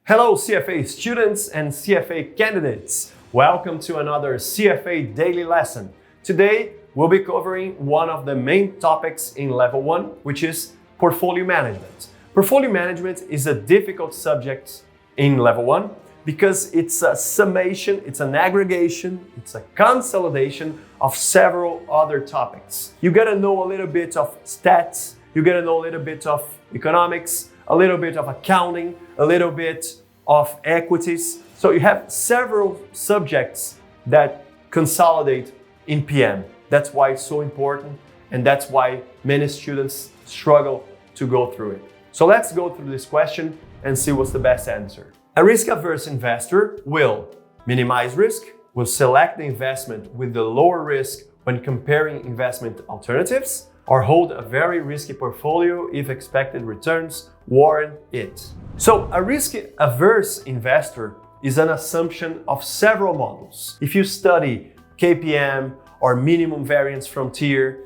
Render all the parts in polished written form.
Hello CFA students and CFA candidates. Welcome to another CFA Daily Lesson. Today we'll be covering one of the main topics in level 1, which is portfolio management. Portfolio management is a difficult subject in level 1 because it's a summation, it's an aggregation, it's a consolidation of several other topics. You gotta know a little bit of stats, you gotta know a little bit of economics, a little bit of accounting, a little bit of equities. So you have several subjects that consolidate in PM. That's why it's so important, and that's why many students struggle to go through it. So let's go through this question and see what's the best answer. A risk-averse investor will minimize risk, will select the investment with the lower risk when comparing investment alternatives, or hold a very risky portfolio if expected returns warrant it. So a risk-averse investor is an assumption of several models. If you study KPM or minimum variance frontier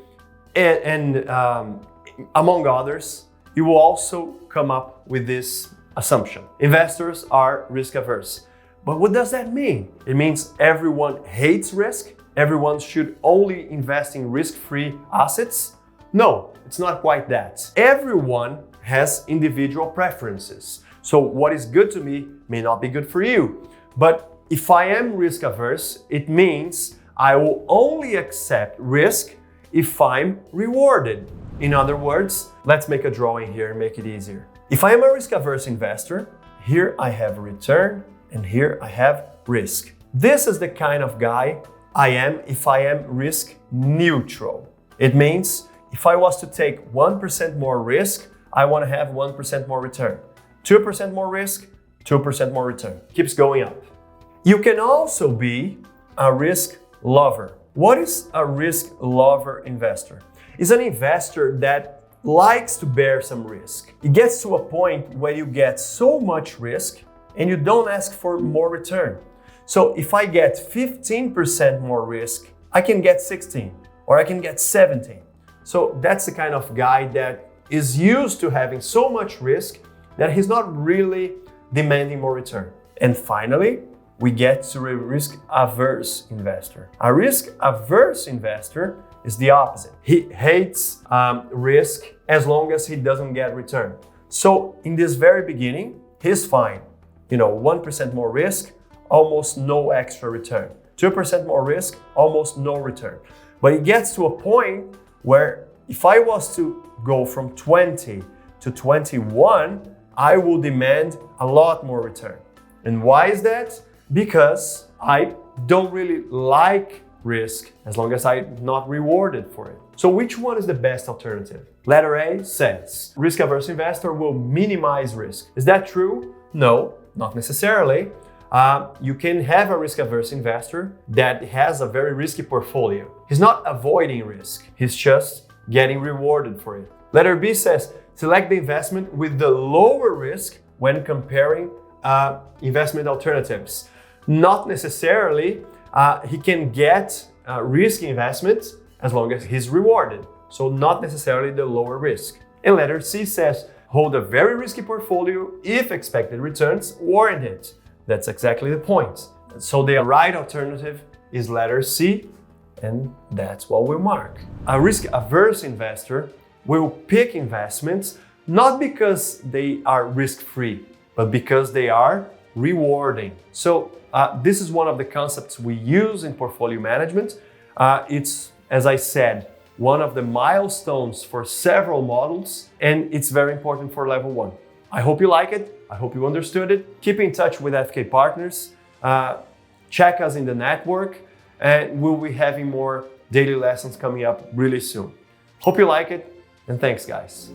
and among others, you will also come up with this assumption. Investors are risk-averse. But what does that mean? It means everyone hates risk, everyone should only invest in risk-free assets. No, it's not quite that. Everyone has individual preferences. So what is good to me may not be good for you. But if I am risk averse, it means I will only accept risk if I'm rewarded. In other words, let's make a drawing here and make it easier. If I am a risk averse investor, here I have return and here I have risk. This is the kind of guy I am if I am risk neutral. It means if I was to take 1% more risk, I want to have 1% more return. 2% more risk, 2% more return. Keeps going up. You can also be a risk lover. What is a risk lover investor? It's an investor that likes to bear some risk. It gets to a point where you get so much risk and you don't ask for more return. So if I get 15% more risk, I can get 16 or I can get 17. So that's the kind of guy that is used to having so much risk that he's not really demanding more return. And finally, we get to a risk-averse investor. A risk-averse investor is the opposite. He hates risk as long as he doesn't get return. So in this very beginning, he's fine. 1% more risk, almost no extra return. 2% more risk, almost no return. But it gets to a point where if I was to go from 20 to 21, I will demand a lot more return. And why is that? Because I don't really like risk as long as I'm not rewarded for it. So which one is the best alternative? Letter A says, risk-averse investor will minimize risk. Is that true? No, not necessarily. You can have a risk-averse investor that has a very risky portfolio. He's not avoiding risk, he's just getting rewarded for it. Letter B says, select the investment with the lower risk when comparing investment alternatives. Not necessarily, he can get risky investments as long as he's rewarded. So not necessarily the lower risk. And letter C says, hold a very risky portfolio if expected returns warrant it. That's exactly the point. So the right alternative is letter C, and that's what we'll mark. A risk-averse investor will pick investments not because they are risk-free, but because they are rewarding. So this is one of the concepts we use in portfolio management. It's, as I said, one of the milestones for several models, and it's very important for level 1. I hope you like it. I hope you understood it. Keep in touch with FK Partners. Check us in the network, and we'll be having more daily lessons coming up really soon. Hope you like it, and thanks, guys.